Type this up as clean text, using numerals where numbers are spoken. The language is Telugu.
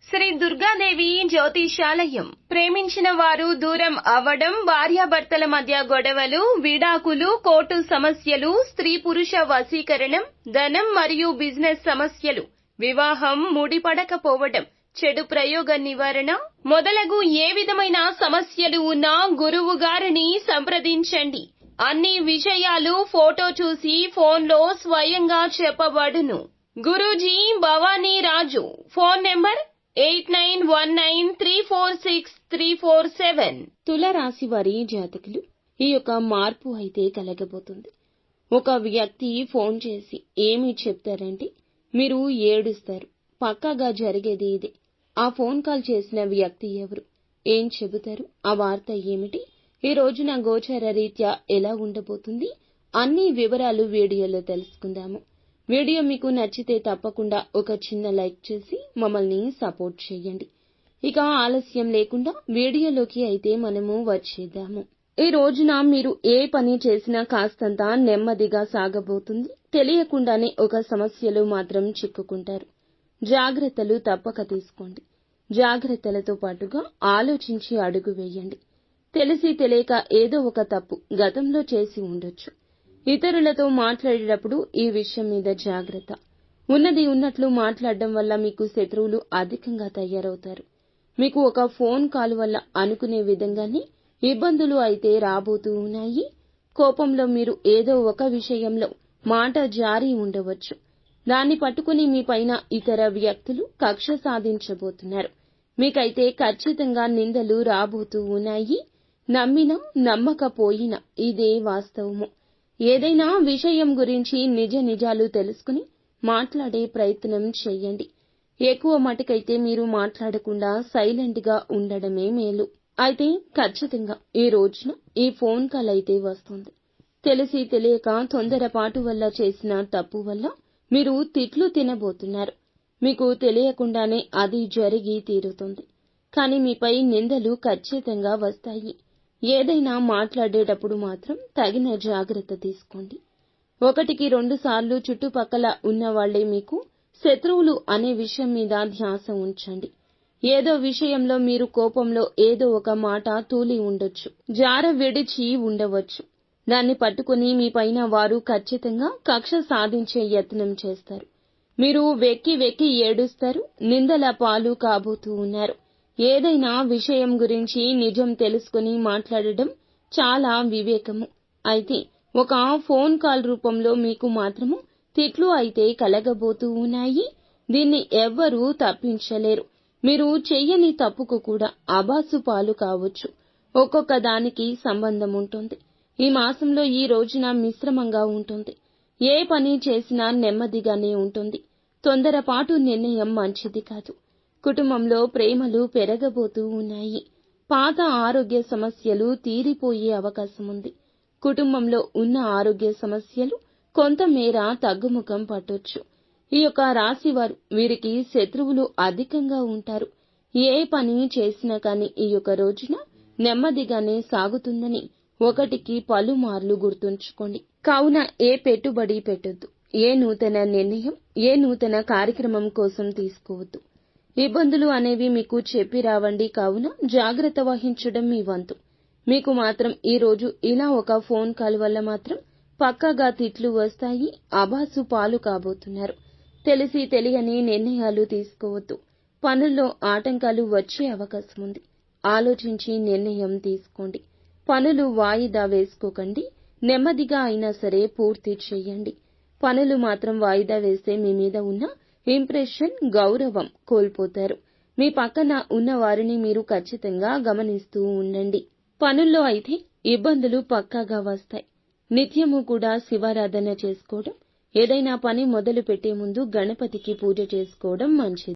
శ్రీ దుర్గాదేవి జ్యోతిషాలయం. ప్రేమించిన వారు దూరం అవ్వడం, భార్యాభర్తల మధ్య గొడవలు, విడాకులు, కోర్టు సమస్యలు, స్త్రీ పురుష వశీకరణం, ధనం మరియు బిజినెస్ సమస్యలు, వివాహం ముడిపడకపోవడం, చెడు ప్రయోగ నివారణ మొదలగు ఏ విధమైన సమస్యలు ఉన్నా గురువు గారిని సంప్రదించండి. అన్ని విషయాలు ఫోటో చూసి ఫోన్లో స్వయంగా చెప్పబడును. గురూజీ భవానీ రాజు. Phone number 8919346347. తులారాశి వారి జాతకులు, ఈ యొక్క మార్పు అయితే కలగబోతుంది. ఒక వ్యక్తి ఫోన్ చేసి ఏమి చెప్తారంటే మీరు ఏడుస్తారు. పక్కాగా జరిగేది ఇదే. ఆ ఫోన్ కాల్ చేసిన వ్యక్తి ఎవరు, ఏం చెబుతారు, ఆ వార్త ఏమిటి, ఈ రోజున గోచార రీత్యా ఎలా ఉండబోతుంది, అన్ని వివరాలు వీడియోలో తెలుసుకుందాము. వీడియో మీకు నచ్చితే తప్పకుండా ఒక చిన్న లైక్ చేసి మమ్మల్ని సపోర్ట్ చేయండి. ఇక ఆలస్యం లేకుండా వీడియోలోకి అయితే మనము వచ్చేద్దాము. ఈ రోజున మీరు ఏ పని చేసినా కాస్తంత నెమ్మదిగా సాగబోతుంది. తెలియకుండానే ఒక సమస్యలో మాత్రం చిక్కుకుంటారు. జాగ్రత్తలు తప్పక తీసుకోండి. జాగ్రత్తలతో పాటుగా ఆలోచించి అడుగు వేయండి. తెలిసి తెలియక ఏదో ఒక తప్పు గతంలో చేసి ఉండొచ్చు. ఇతరులతో మాట్లాడేటప్పుడు ఈ విషయం మీద జాగ్రత్త. ఉన్నది ఉన్నట్లు మాట్లాడడం వల్ల మీకు శత్రువులు అధికంగా తయారవుతారు. మీకు ఒక ఫోన్ కాల్ వల్ల అనుకునే విధంగానే ఇబ్బందులు అయితే రాబోతూ ఉన్నాయి. కోపంలో మీరు ఏదో ఒక విషయంలో మాట జారి ఉండవచ్చు. దాన్ని పట్టుకుని మీ పైన ఇతర వ్యక్తులు కక్ష సాధించబోతున్నారు. మీకైతే ఖచ్చితంగా నిందలు రాబోతూ ఉన్నాయి. నమ్మినా నమ్మకపోయినా ఇదే వాస్తవము. ఏదైనా విషయం గురించి నిజాలు తెలుసుకుని మాట్లాడే ప్రయత్నం చేయండి. ఎక్కువ మటుకైతే మీరు మాట్లాడకుండా సైలెంట్ గా ఉండడమే మేలు. అయితే ఖచ్చితంగా ఈ రోజున ఈ ఫోన్ కాల్ అయితే వస్తుంది. తెలిసి తెలియక తొందరపాటు వల్ల చేసిన తప్పు వల్ల మీరు తిట్లు తినబోతున్నారు. మీకు తెలియకుండానే అది జరిగి తీరుతుంది. కానీ మీపై నిందలు ఖచ్చితంగా వస్తాయి. ఏదైనా మాట్లాడేటప్పుడు మాత్రం తగిన జాగ్రత్త తీసుకోండి. 1-2 సార్లు చుట్టుపక్కల ఉన్నవాళ్లే మీకు శత్రువులు అనే విషయం మీద ధ్యాస ఉంచండి. ఏదో విషయంలో మీరు కోపంలో ఏదో ఒక మాట తూలి ఉండొచ్చు, జార విడిచి ఉండవచ్చు. దాన్ని పట్టుకుని మీ పైన వారు ఖచ్చితంగా కక్ష సాధించే యత్నం చేస్తారు. మీరు వెక్కి ఏడుస్తారు. నిందల పాలు కాబోతూ ఉన్నారు. ఏదైనా విషయం గురించి నిజం తెలుసుకుని మాట్లాడడం చాలా వివేకము. అయితే ఒక ఫోన్ కాల్ రూపంలో మీకు మాత్రము తిట్లు అయితే కలగబోతూ ఉన్నాయి. దీన్ని ఎవ్వరూ తప్పించలేరు. మీరు చెయ్యని తప్పుకు కూడా అబాసు పాలు కావచ్చు. ఒక్కొక్క దానికి సంబంధం ఉంటుంది. ఈ మాసంలో ఈ రోజున మిశ్రమంగా ఉంటుంది. ఏ పని చేసినా నెమ్మదిగానే ఉంటుంది. తొందరపాటు నిర్ణయం మంచిది కాదు. కుటుంబంలో ప్రేమలు పెరగబోతూ ఉన్నాయి. పాత ఆరోగ్య సమస్యలు తీరిపోయే అవకాశం ఉంది. కుటుంబంలో ఉన్న ఆరోగ్య సమస్యలు కొంతమేర తగ్గుముఖం పట్టొచ్చు. ఈ యొక్క రాశివారు, వీరికి శత్రువులు అధికంగా ఉంటారు. ఏ పని చేసినా కానీ ఈ యొక్క రోజున నెమ్మదిగానే సాగుతుందని ఒకటికి పలుమార్లు గుర్తుంచుకోండి. కావున ఏ పెట్టుబడి పెట్టొద్దు. ఏ నూతన నిర్ణయం, ఏ నూతన కార్యక్రమం కోసం తీసుకోవద్దు. ఇబ్బందులు అనేవి మీకు చెప్పి రావండి. కావున జాగ్రత్త వహించడం మీ వంతు. మీకు మాత్రం ఈ రోజు ఇలా ఒక ఫోన్ కాల్ వల్ల మాత్రం పక్కాగా తిట్లు వస్తాయి. అబాసు పాలు కాబోతున్నారు. తెలిసి తెలియని నిర్ణయాలు తీసుకోవద్దు. పనుల్లో ఆటంకాలు వచ్చే అవకాశం ఉంది. ఆలోచించి నిర్ణయం తీసుకోండి. పనులు వాయిదా వేసుకోకండి. నెమ్మదిగా అయినా సరే పూర్తి చేయండి. పనులు మాత్రం వాయిదా వేస్తే మీ మీద ఉన్న ఇంప్రెషన్, గౌరవం కోల్పోతారు. మీ పక్కన ఉన్న వారిని మీరు ఖచ్చితంగా గమనిస్తూ ఉండండి. పనుల్లో అయితే ఇబ్బందులు పక్కాగా వస్తాయి. నిత్యము కూడా శివారాధన చేసుకోవడం, ఏదైనా పని మొదలు పెట్టే ముందు గణపతికి పూజ చేసుకోవడం మంచిది.